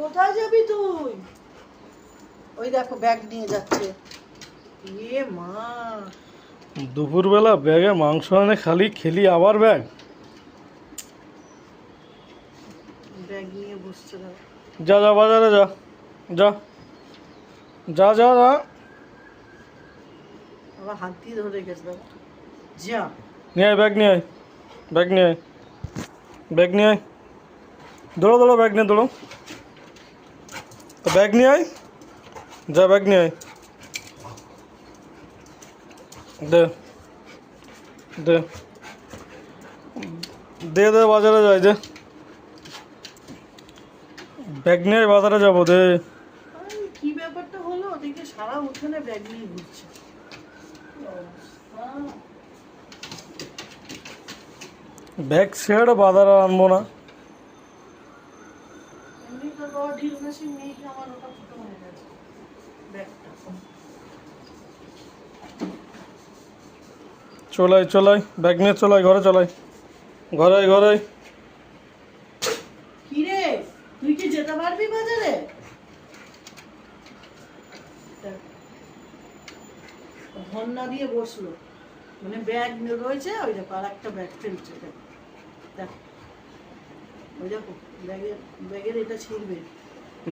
কোথায় যাবি তুই? ওই দেখো ব্যাগ নিয়ে যাচ্ছে। এ মা, দুপুরবেলা ব্যাগে মাংস আনে খালি খেলি আবার ব্যাগ। ব্যাগ নিয়ে বসছে না। যা যা বাজারে যা, যা যা যা যা। আবার হাত দিয়ে ধরে গেছে দাদা। যা। নিয়ে আয় ব্যাগ নিয়ে আয়, ব্যাগ নিয়ে আয়, ব্যাগ নিয়ে আয়। দৌড়ো দৌড়ো, ব্যাগ নিয়ে দৌড়ো। তো ব্যাগ নিয়ে আয়, যা ব্যাগ নিয়ে আয়। দে দে দে দে, বাজারে যাই দে। ব্যাগ নিয়ে বাজারে যাবো দে। কি ব্যাপারটা হলো? ওদিকে সারা উঠোনে ব্যাগ নিয়ে ঘুরছে। ব্যাগ ছেড়ে বাজারে আনবো না। এমনি তোর বাবা ঢিল মেশিন নিয়ে গিয়ে আমার ওটা ফুটো হয়ে গেছে ব্যাগটা। চলাই চলাই, ব্যাগ নিয়ে চলাই, ঘরে চলাই, ঘরে ঘরে। কি রে, তুই কি যেতে পারবি বাজারে? ধন্না দিয়ে বসলো, মানে ব্যাগ রয়েছে। ওই দেখো আর একটা ব্যাগ ফেলছে। দেখ ওই দেখো ব্যাগের ব্যাগের এটা ছিঁড়বে।